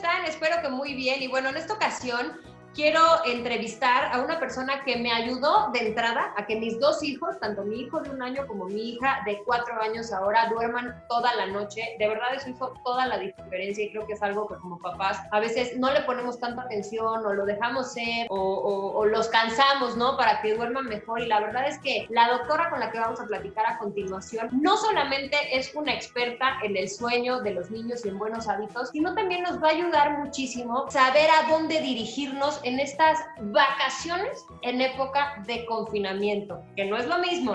están? Espero que muy bien. Y bueno, en esta ocasión quiero entrevistar a una persona que me ayudó de entrada a que mis dos hijos, tanto mi hijo de 1 año como mi hija de 4 años ahora, duerman toda la noche. De verdad eso hizo toda la diferencia y creo que es algo que como papás a veces no le ponemos tanta atención o lo dejamos ser o los cansamos, ¿no? Para que duerman mejor. Y la verdad es que la doctora con la que vamos a platicar a continuación no solamente es una experta en el sueño de los niños y en buenos hábitos, sino también nos va a ayudar muchísimo saber a dónde dirigirnos en estas vacaciones en época de confinamiento, que no es lo mismo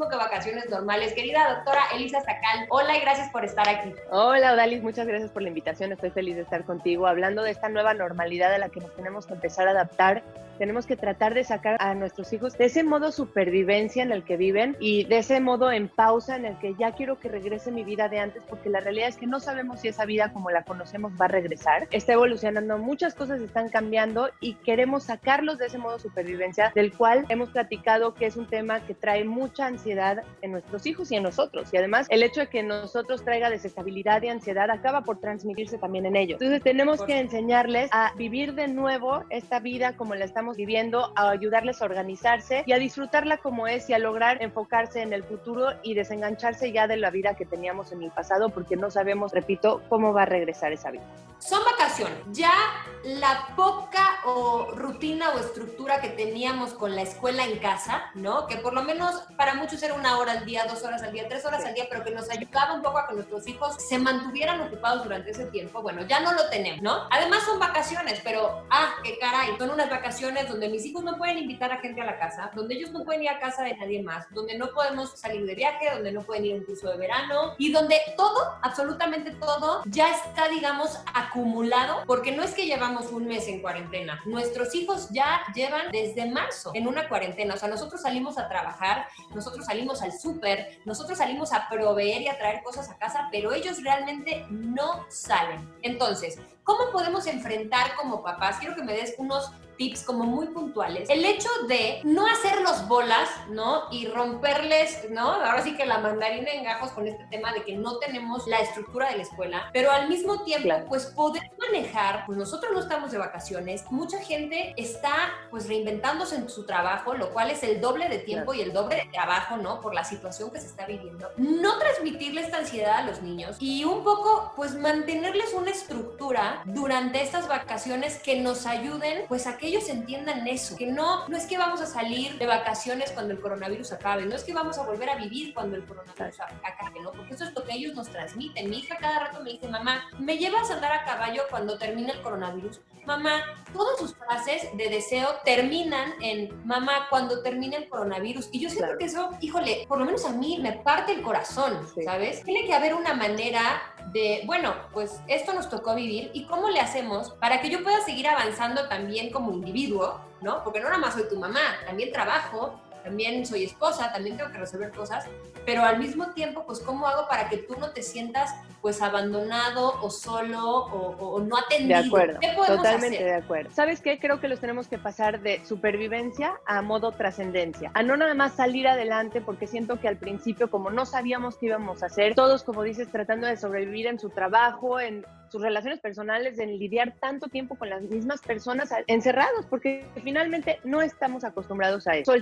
que vacaciones normales. Querida doctora Elisa Sacal, hola y gracias por estar aquí. Hola Odalis, muchas gracias por la invitación, estoy feliz de estar contigo, hablando de esta nueva normalidad a la que nos tenemos que empezar a adaptar. Tenemos que tratar de sacar a nuestros hijos de ese modo supervivencia en el que viven y de ese modo en pausa en el que ya quiero que regrese mi vida de antes, porque la realidad es que no sabemos si esa vida como la conocemos va a regresar. Está evolucionando, muchas cosas están cambiando y queremos sacarlos de ese modo supervivencia, del cual hemos platicado que es un tema que trae mucha ansiedad en nuestros hijos y en nosotros. Y además, el hecho de que nosotros traiga desestabilidad y ansiedad acaba por transmitirse también en ellos. Entonces, tenemos que enseñarles a vivir de nuevo esta vida como la estamos viviendo, a ayudarles a organizarse y a disfrutarla como es y a lograr enfocarse en el futuro y desengancharse ya de la vida que teníamos en el pasado, porque no sabemos, repito, cómo va a regresar esa vida. Son vacaciones. Ya la poca rutina o estructura que teníamos con la escuela en casa, ¿no? Que por lo menos para muchos era 1 hora al día, 2 horas al día, 3 horas al día, pero que nos ayudaba un poco a que nuestros hijos se mantuvieran ocupados durante ese tiempo. Bueno, ya no lo tenemos, ¿no? Además son vacaciones, pero qué caray, son unas vacaciones donde mis hijos no pueden invitar a gente a la casa, donde ellos no pueden ir a casa de nadie más, donde no podemos salir de viaje, donde no pueden ir a un curso de verano y donde todo, absolutamente todo, ya está, digamos, acumulado, porque no es que llevamos 1 mes en cuarentena, nuestros hijos ya llevan desde marzo en una cuarentena. O sea, nosotros salimos a trabajar, nosotros salimos al súper, nosotros salimos a proveer y a traer cosas a casa, pero ellos realmente no salen. Entonces, ¿cómo podemos enfrentar como papás? Quiero que me des unos tips como muy puntuales. El hecho de no hacerlos bolas, ¿no? Y romperles, ¿no? Ahora sí que la mandarina en gajos con este tema de que no tenemos la estructura de la escuela, pero al mismo tiempo, claro, pues poder manejar, pues nosotros no estamos de vacaciones, mucha gente está pues reinventándose en su trabajo, lo cual es el doble de tiempo, claro, y el doble de trabajo, ¿no? Por la situación que se está viviendo. No transmitirle esta ansiedad a los niños y un poco pues mantenerles una estructura durante estas vacaciones que nos ayuden pues a que ellos entiendan eso, que no es que vamos a salir de vacaciones cuando el coronavirus acabe, no es que vamos a volver a vivir cuando el coronavirus acabe, ¿no? Porque eso es lo que ellos nos transmiten. Mi hija cada rato me dice, mamá, ¿me llevas a andar a caballo cuando termine el coronavirus? Mamá, todas sus frases de deseo terminan en, mamá, cuando termine el coronavirus. Y yo siento, claro, que eso, híjole, por lo menos a mí me parte el corazón, sí, ¿sabes? Tiene que haber una manera de, bueno, pues esto nos tocó vivir y cómo le hacemos para que yo pueda seguir avanzando también como individuo, ¿no? Porque no nada más soy tu mamá, también trabajo, también soy esposa, también tengo que resolver cosas, pero al mismo tiempo, pues, ¿cómo hago para que tú no te sientas, pues, abandonado o solo o no atendido? De acuerdo, ¿Qué podemos totalmente hacer? de acuerdo. ¿Sabes qué? Creo que los tenemos que pasar de supervivencia a modo trascendencia, a no nada más salir adelante, porque siento que al principio, como no sabíamos qué íbamos a hacer, todos, como dices, tratando de sobrevivir en su trabajo, en sus relaciones personales, en lidiar tanto tiempo con las mismas personas encerrados, porque finalmente no estamos acostumbrados a eso.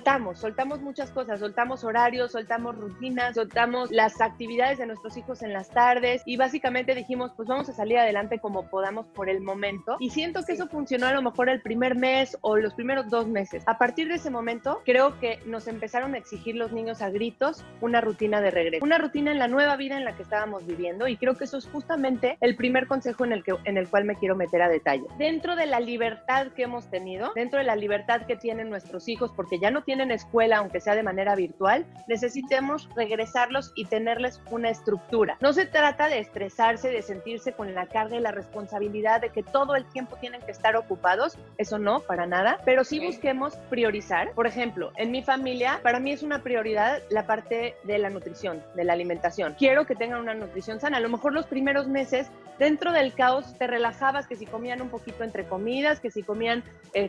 Soltamos muchas cosas, soltamos horarios, soltamos rutinas, soltamos las actividades de nuestros hijos en las tardes y básicamente dijimos, pues vamos a salir adelante como podamos por el momento, y siento que eso funcionó a lo mejor el primer mes o los primeros 2 meses. A partir de ese momento, creo que nos empezaron a exigir los niños a gritos una rutina de regreso, una rutina en la nueva vida en la que estábamos viviendo, y creo que eso es justamente el primer consejo en el cual me quiero meter a detalle. Dentro de la libertad que hemos tenido, dentro de la libertad que tienen nuestros hijos, porque ya no tienen escuela, aunque sea de manera virtual, necesitamos regresarlos y tenerles una estructura. No se trata de estresarse, de sentirse con la carga y la responsabilidad de que todo el tiempo tienen que estar ocupados, eso no, para nada, pero sí busquemos priorizar. Por ejemplo, en mi familia, para mí es una prioridad la parte de la nutrición, de la alimentación. Quiero que tengan una nutrición sana. A lo mejor los primeros meses, dentro dentro del caos te relajabas, que si comían un poquito entre comidas, que si comían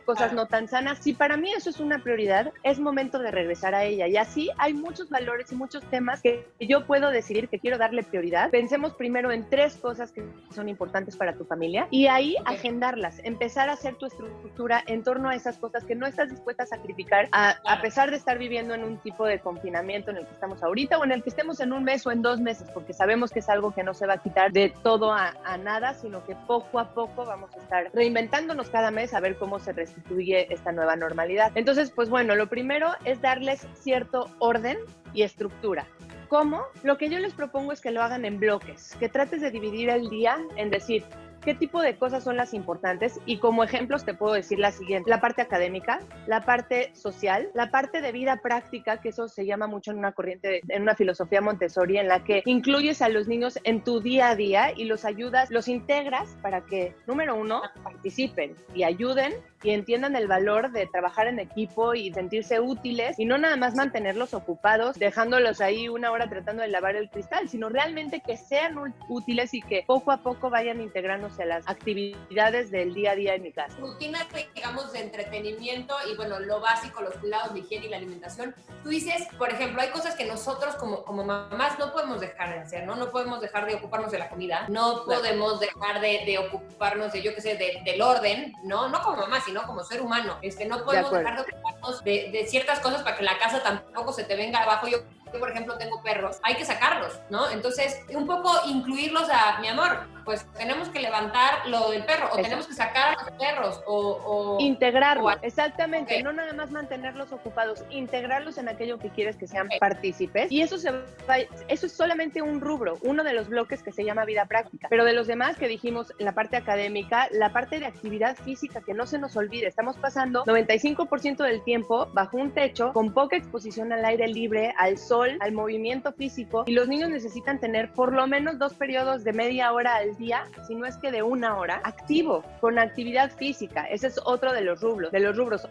cosas no tan sanas. Si para mí eso es una prioridad, es momento de regresar a ella. Y así hay muchos valores y muchos temas que yo puedo decidir que quiero darle prioridad. Pensemos primero en 3 cosas que son importantes para tu familia y ahí agendarlas, empezar a hacer tu estructura en torno a esas cosas que no estás dispuesta a sacrificar a pesar de estar viviendo en un tipo de confinamiento en el que estamos ahorita o en el que estemos en un mes o en 2 meses, porque sabemos que es algo que no se va a quitar de todo a nada, sino que poco a poco vamos a estar reinventándonos cada mes a ver cómo se restituye esta nueva normalidad. Entonces, pues bueno, lo primero es darles cierto orden y estructura. ¿Cómo? Lo que yo les propongo es que lo hagan en bloques, que trates de dividir el día en decir qué tipo de cosas son las importantes y como ejemplos te puedo decir la siguiente: la parte académica, la parte social, la parte de vida práctica, que eso se llama mucho en una corriente, en una filosofía Montessori, en la que incluyes a los niños en tu día a día y los ayudas, los integras para que, número 1, participen y ayuden y entiendan el valor de trabajar en equipo y sentirse útiles y no nada más mantenerlos ocupados dejándolos ahí 1 hora tratando de lavar el cristal, sino realmente que sean útiles y que poco a poco vayan integrándose a las actividades del día a día en mi casa. Rutinas, digamos, de entretenimiento y bueno, lo básico, los cuidados, la higiene y la alimentación. Tú dices, por ejemplo, hay cosas que nosotros como mamás no podemos dejar de hacer, ¿no? No podemos dejar de ocuparnos de la comida, no podemos dejar de ocuparnos de, yo qué sé, del orden, ¿no? No como mamá, sino como ser humano. No podemos dejar de ocuparnos de ciertas cosas para que la casa tampoco se te venga abajo. Yo, por ejemplo, tengo perros, hay que sacarlos, ¿no? Entonces, un poco incluirlos a, mi amor, pues tenemos que levantar lo del perro, o tenemos que sacar a los perros, o integrarlos, exactamente, okay. No nada más mantenerlos ocupados, integrarlos en aquello que quieres que sean partícipes, y eso es solamente un rubro, uno de los bloques que se llama vida práctica, pero de los demás que dijimos, la parte académica, la parte de actividad física, que no se nos olvide, estamos pasando 95% del tiempo bajo un techo, con poca exposición al aire libre, al sol, al movimiento físico, y los niños necesitan tener por lo menos 2 periodos de media hora al día, si no es que de 1 hora, activo, con actividad física. Ese es otro de los rubros.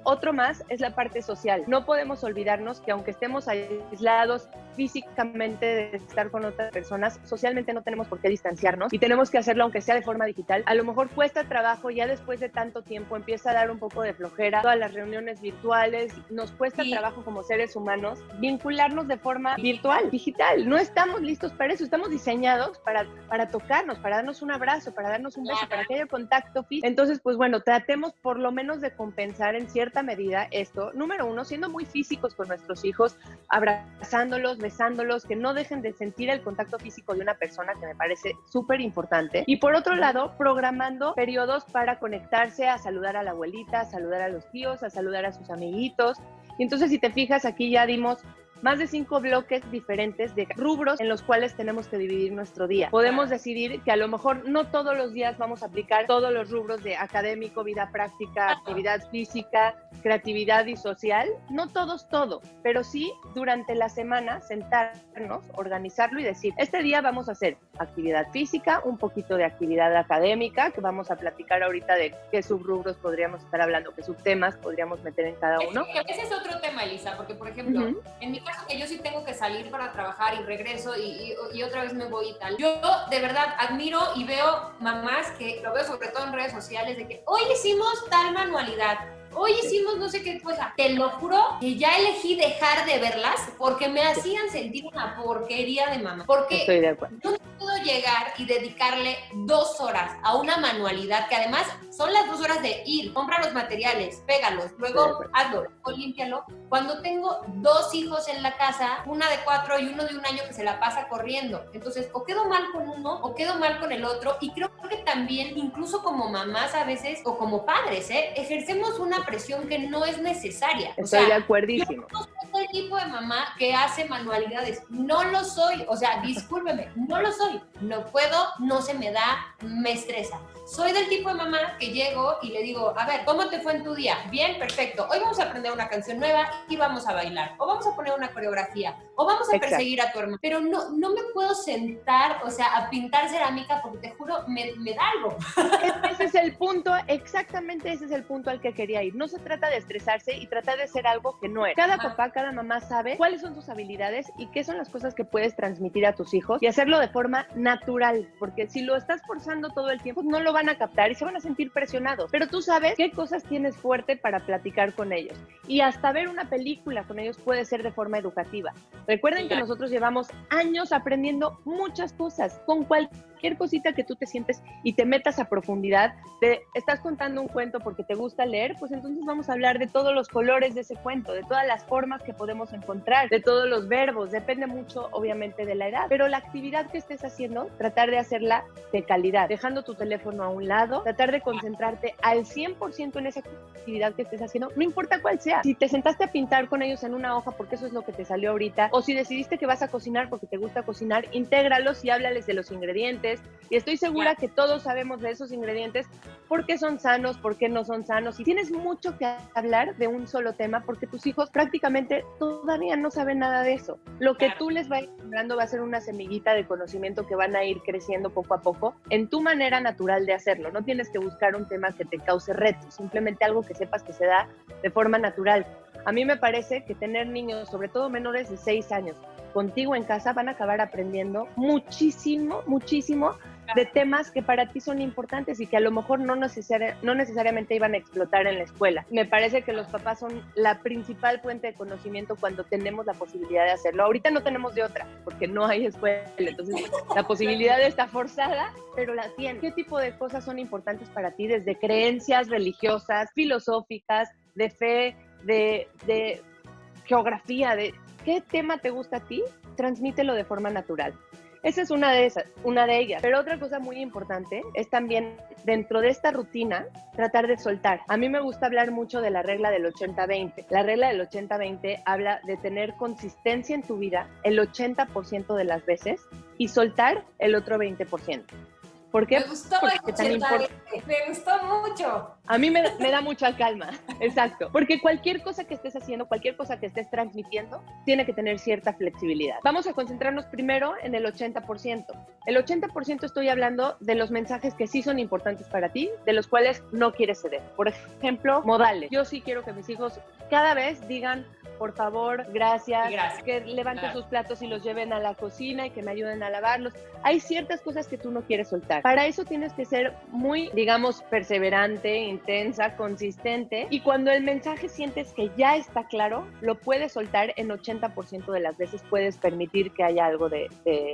Otro más es la parte social. No podemos olvidarnos que aunque estemos aislados físicamente de estar con otras personas, socialmente no tenemos por qué distanciarnos y tenemos que hacerlo aunque sea de forma digital. A lo mejor cuesta trabajo, ya después de tanto tiempo empieza a dar un poco de flojera, todas las reuniones virtuales, nos cuesta trabajo como seres humanos vincularnos de forma virtual, digital. No estamos listos para eso, estamos diseñados para tocarnos, para darnos un abrazo, para darnos un beso, para que haya contacto físico. Entonces, pues bueno, tratemos por lo menos de compensar en cierta medida esto. Número 1, siendo muy físicos con nuestros hijos, abrazándolos, besándolos, que no dejen de sentir el contacto físico de una persona, que me parece súper importante. Y por otro lado, programando periodos para conectarse, a saludar a la abuelita, a saludar a los tíos, a saludar a sus amiguitos. Y entonces, si te fijas, aquí ya dimos más de 5 bloques diferentes de rubros en los cuales tenemos que dividir nuestro día. Podemos decidir que a lo mejor no todos los días vamos a aplicar todos los rubros de académico, vida práctica, actividad física, creatividad y social. No todos, pero sí durante la semana sentarnos, organizarlo y decir, este día vamos a hacer actividad física, un poquito de actividad académica, que vamos a platicar ahorita de qué subrubros podríamos estar hablando, qué subtemas podríamos meter en cada uno. Ese es otro tema, Elisa, porque por ejemplo, en mi caso, que yo sí tengo que salir para trabajar y regreso y otra vez me voy y tal. Yo de verdad admiro y veo mamás que lo veo sobre todo en redes sociales de que hoy hicimos tal manualidad, hoy hicimos no sé qué cosa. Te lo juro que ya elegí dejar de verlas porque me hacían sentir una porquería de mamá. Porque estoy de acuerdo. Yo no puedo llegar y dedicarle 2 horas a una manualidad que además son las 2 horas de ir, compra los materiales, pégalos, luego hazlo, o límpialo. Cuando tengo 2 hijos en la casa, una de 4 y uno de 1 año que se la pasa corriendo. Entonces, o quedo mal con uno o quedo mal con el otro. Y creo que también, incluso como mamás a veces, o como padres, ejercemos una presión que no es necesaria. Estoy de acuerdísimo. Yo no soy el tipo de mamá que hace manualidades. No lo soy. O sea, discúlpeme, no lo soy. No puedo, no se me da, me estresa. Soy del tipo de mamá que llego y le digo, a ver, ¿cómo te fue en tu día? Bien, perfecto. Hoy vamos a aprender una canción nueva y vamos a bailar. O vamos a poner una coreografía. O vamos a perseguir a tu hermano. Pero no me puedo sentar, o sea, a pintar cerámica porque te juro, me da algo. Ese es el punto, exactamente ese es el punto al que quería ir. No se trata de estresarse y tratar de ser algo que no es. Cada papá, cada mamá sabe cuáles son tus habilidades y qué son las cosas que puedes transmitir a tus hijos y hacerlo de forma natural, porque si lo estás forzando todo el tiempo, no lo van a captar y se van a sentir presionados. Pero tú sabes qué cosas tienes fuerte para platicar con ellos. Y hasta ver una película con ellos puede ser de forma educativa. Recuerden que nosotros llevamos años aprendiendo muchas cosas. Con cualquier cosita que tú te sientes y te metas a profundidad, estás contando un cuento porque te gusta leer, pues entonces vamos a hablar de todos los colores de ese cuento, de todas las formas que podemos encontrar, de todos los verbos. Depende mucho, obviamente, de la edad. Pero la actividad que estés haciendo, tratar de hacerla de calidad, dejando tu teléfono a un lado, tratar de concentrarte al 100% en esa actividad que estés haciendo, no importa cuál sea. Si te sentaste a pintar con ellos en una hoja porque eso es lo que te salió ahorita, o si decidiste que vas a cocinar porque te gusta cocinar, intégralos y háblales de los ingredientes. Y estoy segura que todos sabemos de esos ingredientes, por qué son sanos, por qué no son sanos. Y tienes mucho que hablar de un solo tema porque tus hijos prácticamente todavía no saben nada de eso. Lo que tú les vayas hablando va a ser una semillita de conocimiento que van a ir creciendo poco a poco en tu manera natural de hacerlo. No tienes que buscar un tema que te cause retos, simplemente algo que sepas que se da de forma natural. A mí me parece que tener niños, sobre todo menores de 6 años, contigo en casa, van a acabar aprendiendo muchísimo de temas que para ti son importantes y que a lo mejor no necesariamente iban a explotar en la escuela. Me parece que los papás son la principal fuente de conocimiento cuando tenemos la posibilidad de hacerlo. Ahorita no tenemos de otra, porque no hay escuela, entonces la posibilidad está forzada, pero la tienen. ¿Qué tipo de cosas son importantes para ti? Desde creencias religiosas, filosóficas, de fe, de geografía, de qué tema te gusta a ti, transmítelo de forma natural. Esa es una de ellas. Pero otra cosa muy importante es también, dentro de esta rutina, tratar de soltar. A mí me gusta hablar mucho de la regla del 80-20. La regla del 80-20 habla de tener consistencia en tu vida el 80% de las veces y soltar el otro 20%. ¿Por qué? Me gustó me gustó mucho. A mí me da mucha calma, exacto. Porque cualquier cosa que estés haciendo, cualquier cosa que estés transmitiendo, tiene que tener cierta flexibilidad. Vamos a concentrarnos primero en el 80%. El 80% estoy hablando de los mensajes que sí son importantes para ti, de los cuales no quieres ceder. Por ejemplo, modales. Yo sí quiero que mis hijos cada vez digan, por favor, gracias, que levanten sus platos y los lleven a la cocina y que me ayuden a lavarlos. Hay ciertas cosas que tú no quieres soltar. Para eso tienes que ser muy, digamos, perseverante, intensa, consistente, y cuando el mensaje sientes que ya está claro, lo puedes soltar en 80% de las veces. Puedes permitir que haya algo de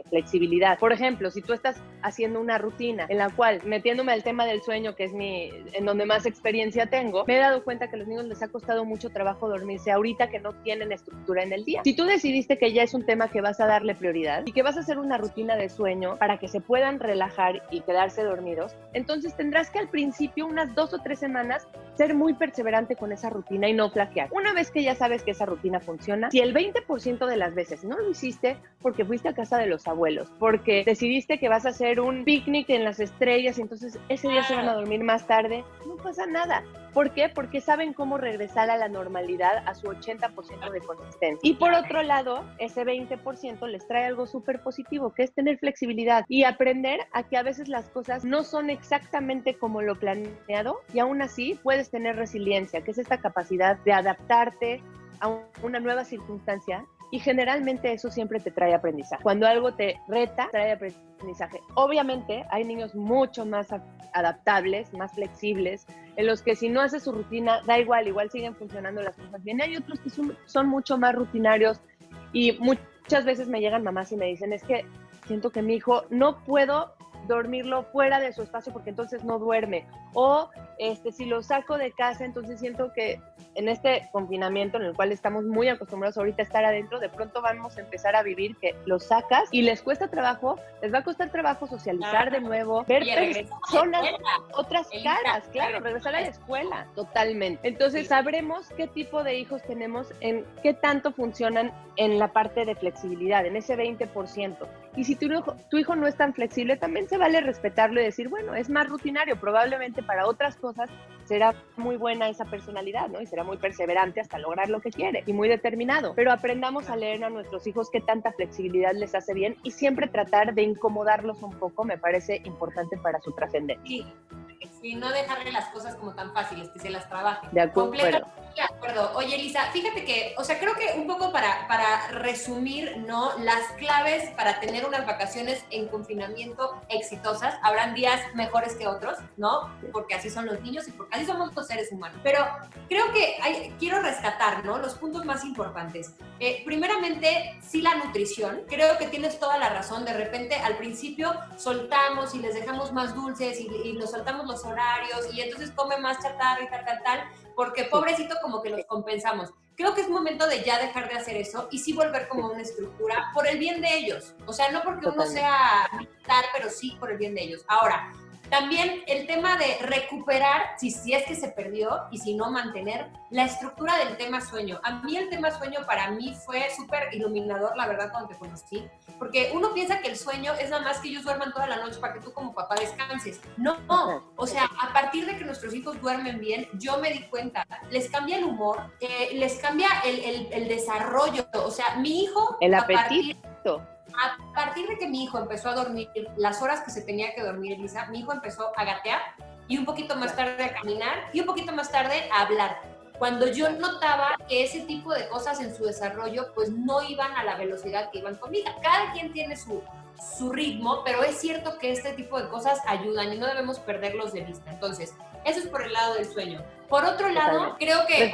flexibilidad. Por ejemplo, si tú estás haciendo una rutina en la cual, metiéndome al tema del sueño, que es en donde más experiencia tengo, me he dado cuenta que a los niños les ha costado mucho trabajo dormirse ahorita que no tienen estructura en el día. Si tú decidiste que ya es un tema que vas a darle prioridad y que vas a hacer una rutina de sueño para que se puedan relajar y quedarse dormidos, entonces tendrás que al principio, unas 2 o 3 semanas, ser muy perseverante con esa rutina y no flaquear. Una vez que ya sabes que esa rutina funciona, si el 20% de las veces no lo hiciste porque fuiste a casa de los abuelos, porque decidiste que vas a hacer un picnic en las estrellas y entonces ese día se van a dormir más tarde, no pasa nada. ¿Por qué? Porque saben cómo regresar a la normalidad, a su 80% de consistencia. Y por otro lado, ese 20% les trae algo súper positivo, que es tener flexibilidad y aprender a que a veces las cosas no son exactamente como lo planeado y aún así puedes tener resiliencia, que es esta capacidad de adaptarte a una nueva circunstancia. Y generalmente eso siempre te trae aprendizaje. Cuando algo te reta, trae aprendizaje. Obviamente hay niños mucho más adaptables, más flexibles, en los que si no haces su rutina, da igual siguen funcionando las cosas bien. Hay otros que son mucho más rutinarios y muchas veces me llegan mamás y me dicen, es que siento que mi hijo no puedo dormirlo fuera de su espacio porque entonces no duerme. O si lo saco de casa, entonces siento que en este confinamiento en el cual estamos muy acostumbrados ahorita a estar adentro, de pronto vamos a empezar a vivir que los sacas y les cuesta trabajo, les va a costar trabajo socializar de nuevo, ver personas, otras caras, claro, regresar a la escuela, totalmente. Entonces sabremos qué tipo de hijos tenemos, en qué tanto funcionan en la parte de flexibilidad, en ese 20%. Y si tu hijo no es tan flexible, también se vale respetarlo y decir, bueno, es más rutinario, probablemente para otras cosas será muy buena esa personalidad, ¿no? Y será muy perseverante hasta lograr lo que quiere y muy determinado. Pero aprendamos a leer a nuestros hijos qué tanta flexibilidad les hace bien y siempre tratar de incomodarlos un poco, me parece importante para su trascendencia. Sí, no dejarle las cosas como tan fáciles, que se las trabaje. De acuerdo. de acuerdo. Oye, Elisa, fíjate que, o sea, creo que un poco para resumir, ¿no? Las claves para tener unas vacaciones en confinamiento exitosas, habrán días mejores que otros, ¿no? Porque así son los niños y porque así somos los seres humanos. Pero creo que quiero rescatar, ¿no? Los puntos más importantes. Primeramente, sí, la nutrición. Creo que tienes toda la razón. De repente, al principio, soltamos y les dejamos más dulces y nos soltamos los horarios y entonces come más chatarra y tal, porque pobrecito como que los compensamos. Creo que es momento de ya dejar de hacer eso y sí volver como una estructura por el bien de ellos. O sea, no porque uno sea militar, pero sí por el bien de ellos. Ahora, también el tema de recuperar, si es que se perdió, y si no, mantener la estructura del tema sueño. A mí el tema sueño para mí fue súper iluminador, la verdad, cuando te conocí, porque uno piensa que el sueño es nada más que ellos duerman toda la noche para que tú como papá descanses. No, o sea, a partir de que nuestros hijos duermen bien, yo me di cuenta, les cambia el humor, les cambia el desarrollo. O sea, mi hijo... El apetito. A partir de que mi hijo empezó a dormir las horas que se tenía que dormir, Elisa, mi hijo empezó a gatear y un poquito más tarde a caminar y un poquito más tarde a hablar. Cuando yo notaba que ese tipo de cosas en su desarrollo pues no iban a la velocidad que iban conmigo. Cada quien tiene su ritmo, pero es cierto que este tipo de cosas ayudan y no debemos perderlos de vista. Entonces, eso es por el lado del sueño. Por otro lado, creo que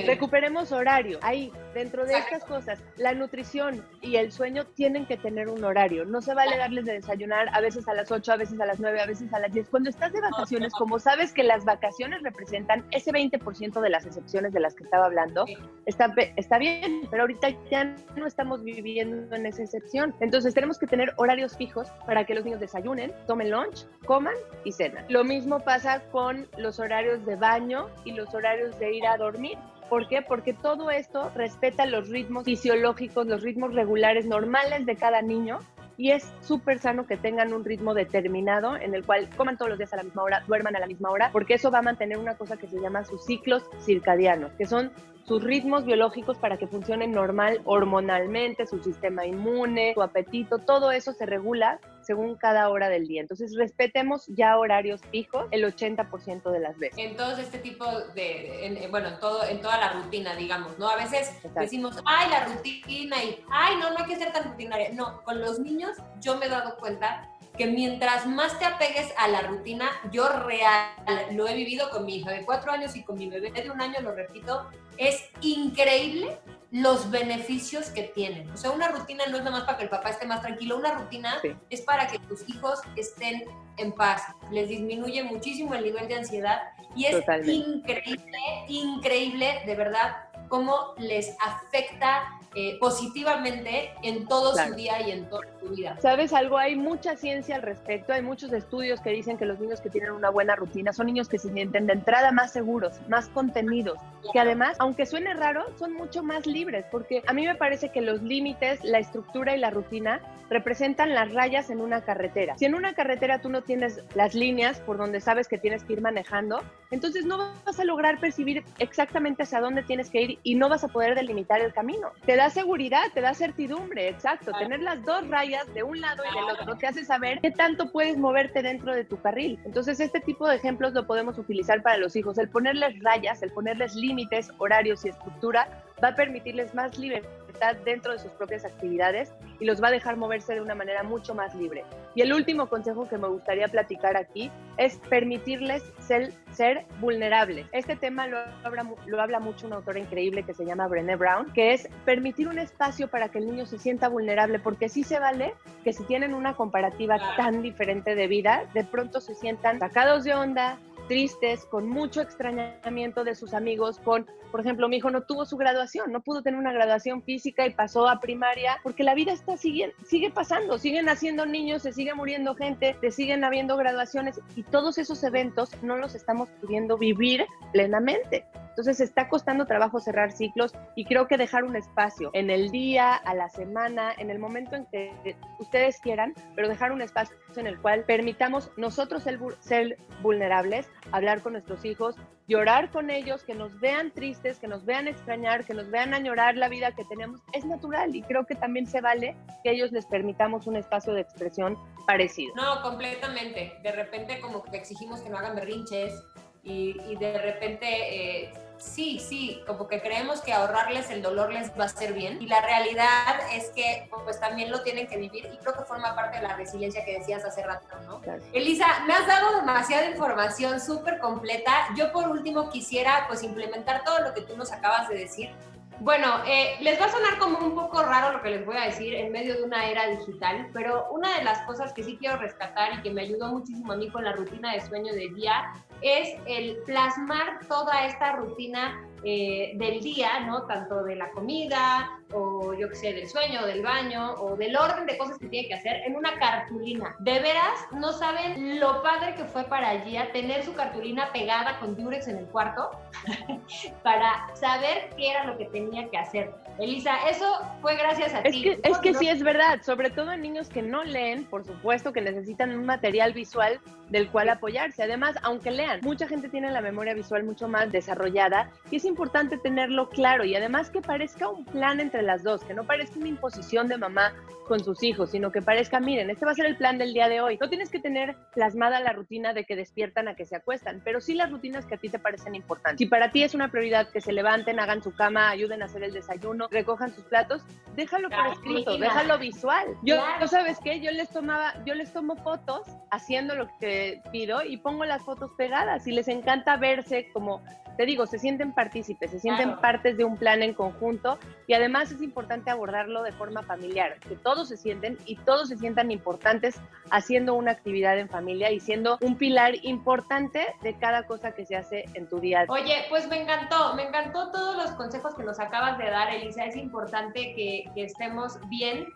recuperemos horario. Ahí, dentro de estas cosas, la nutrición y el sueño tienen que tener un horario. No se vale darles de desayunar a veces a las 8, a veces a las 9, a veces a las 10. Cuando estás de vacaciones, como sabes que las vacaciones representan ese 20% de las excepciones de las que estaba hablando, está bien, pero ahorita ya no estamos viviendo en esa excepción. Entonces tenemos que tener horarios fijos para que los niños desayunen, tomen lunch, coman y cenan. Lo mismo pasa con los horarios de baño y los horarios de ir a dormir. ¿Por qué? Porque todo esto respeta los ritmos fisiológicos, los ritmos regulares normales de cada niño, y es súper sano que tengan un ritmo determinado en el cual coman todos los días a la misma hora, duerman a la misma hora, porque eso va a mantener una cosa que se llama sus ciclos circadianos, que son sus ritmos biológicos para que funcionen normal hormonalmente, su sistema inmune, su apetito, todo eso se regula según cada hora del día. Entonces, respetemos ya horarios fijos el 80% de las veces. En todo este tipo en toda la rutina, digamos, ¿no? A veces decimos, ay, la rutina y, ay, no hay que ser tan rutinaria. No, con los niños yo me he dado cuenta que mientras más te apegues a la rutina, yo real lo he vivido con mi hija de 4 años y con mi bebé de 1 año, lo repito, es increíble los beneficios que tienen. O sea, una rutina no es nada más para que el papá esté más tranquilo, una rutina es para que tus hijos estén en paz, les disminuye muchísimo el nivel de ansiedad y es increíble, de verdad, cómo les afecta positivamente en todo su día y en toda su vida. ¿Sabes algo? Hay mucha ciencia al respecto, hay muchos estudios que dicen que los niños que tienen una buena rutina son niños que se sienten de entrada más seguros, más contenidos, que además, aunque suene raro, son mucho más libres, porque a mí me parece que los límites, la estructura y la rutina representan las rayas en una carretera. Si en una carretera tú no tienes las líneas por donde sabes que tienes que ir manejando, entonces no vas a lograr percibir exactamente hacia dónde tienes que ir y no vas a poder delimitar el camino. Te da seguridad, te da certidumbre, exacto. Tener las dos rayas de un lado y del otro te hace saber qué tanto puedes moverte dentro de tu carril. Entonces, este tipo de ejemplos lo podemos utilizar para los hijos. El ponerles rayas, el ponerles límites, horarios y estructura va a permitirles más libertad dentro de sus propias actividades y los va a dejar moverse de una manera mucho más libre. Y el último consejo que me gustaría platicar aquí es permitirles ser vulnerables. Este tema lo habla mucho una autora increíble que se llama Brené Brown, que es permitir un espacio para que el niño se sienta vulnerable, porque sí se vale que si tienen una comparativa tan diferente de vida, de pronto se sientan sacados de onda, tristes, con mucho extrañamiento de sus amigos, por ejemplo, mi hijo no tuvo su graduación, no pudo tener una graduación física y pasó a primaria, porque la vida sigue pasando, siguen naciendo niños, se sigue muriendo gente, se siguen habiendo graduaciones y todos esos eventos no los estamos pudiendo vivir plenamente. Entonces está costando trabajo cerrar ciclos y creo que dejar un espacio en el día, a la semana, en el momento en que ustedes quieran, pero dejar un espacio en el cual permitamos nosotros ser vulnerables, hablar con nuestros hijos, llorar con ellos, que nos vean tristes, que nos vean extrañar, que nos vean añorar la vida que tenemos, es natural y creo que también se vale que ellos les permitamos un espacio de expresión parecido. No, completamente. De repente como que exigimos que no hagan berrinches y de repente sí, como que creemos que ahorrarles el dolor les va a hacer bien y la realidad es que pues también lo tienen que vivir y creo que forma parte de la resiliencia que decías hace rato, ¿no? Claro. Elisa, me has dado demasiada información súper completa. Yo por último quisiera pues implementar todo lo que tú nos acabas de decir. Bueno, les va a sonar como un poco raro lo que les voy a decir en medio de una era digital, pero una de las cosas que sí quiero rescatar y que me ayudó muchísimo a mí con la rutina de sueño de día es el plasmar toda esta rutina del día, ¿no? Tanto de la comida, o yo qué sé, del sueño, del baño, o del orden de cosas que tiene que hacer en una cartulina. De veras, no saben lo padre que fue para Gia tener su cartulina pegada con Durex en el cuarto para saber qué era lo que tenía que hacer. Elisa, eso fue gracias a ti. Es que sí es verdad, sobre todo en niños que no leen, por supuesto que necesitan un material visual del cual apoyarse. Además, aunque lean, mucha gente tiene la memoria visual mucho más desarrollada y es importante tenerlo claro y además que parezca un plan entre las dos, que no parezca una imposición de mamá con sus hijos, sino que parezca, miren, este va a ser el plan del día de hoy. No tienes que tener plasmada la rutina de que despiertan a que se acuestan, pero sí las rutinas que a ti te parecen importantes. Si para ti es una prioridad que se levanten, hagan su cama, ayuden a hacer el desayuno, recojan sus platos, déjalo por escrito, déjalo visual. Yo, ¿sabes qué? Yo les tomo fotos haciendo lo que te pido y pongo las fotos pegadas y les encanta verse como, te digo, se sienten partícipes, se sienten partes de un plan en conjunto y además es importante abordarlo de forma familiar, que todos se sienten y todos se sientan importantes haciendo una actividad en familia y siendo un pilar importante de cada cosa que se hace en tu día a día. Oye, pues me encantó todos los consejos que nos acabas de dar, Elisa. Es importante que estemos bien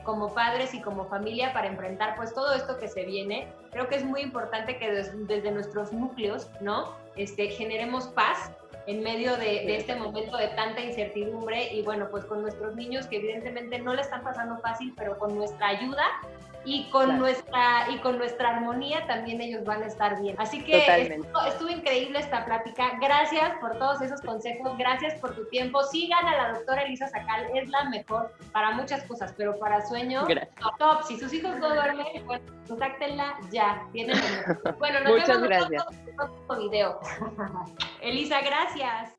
como padres y como familia para enfrentar pues todo esto que se viene. Creo que es muy importante que desde nuestros núcleos, ¿no? Generemos paz en medio de este momento de tanta incertidumbre y bueno, pues con nuestros niños que evidentemente no le están pasando fácil, pero con nuestra ayuda y con nuestra armonía también ellos van a estar bien. Así que estuvo increíble esta plática. Gracias por todos esos consejos, gracias por tu tiempo. Sigan a la doctora Elisa Sacal, es la mejor para muchas cosas, pero para sueño, top. Si sus hijos no duermen, bueno, contáctenla ya. Tienen bueno, nos Muchas vemos gracias. en otro video. Elisa, gracias.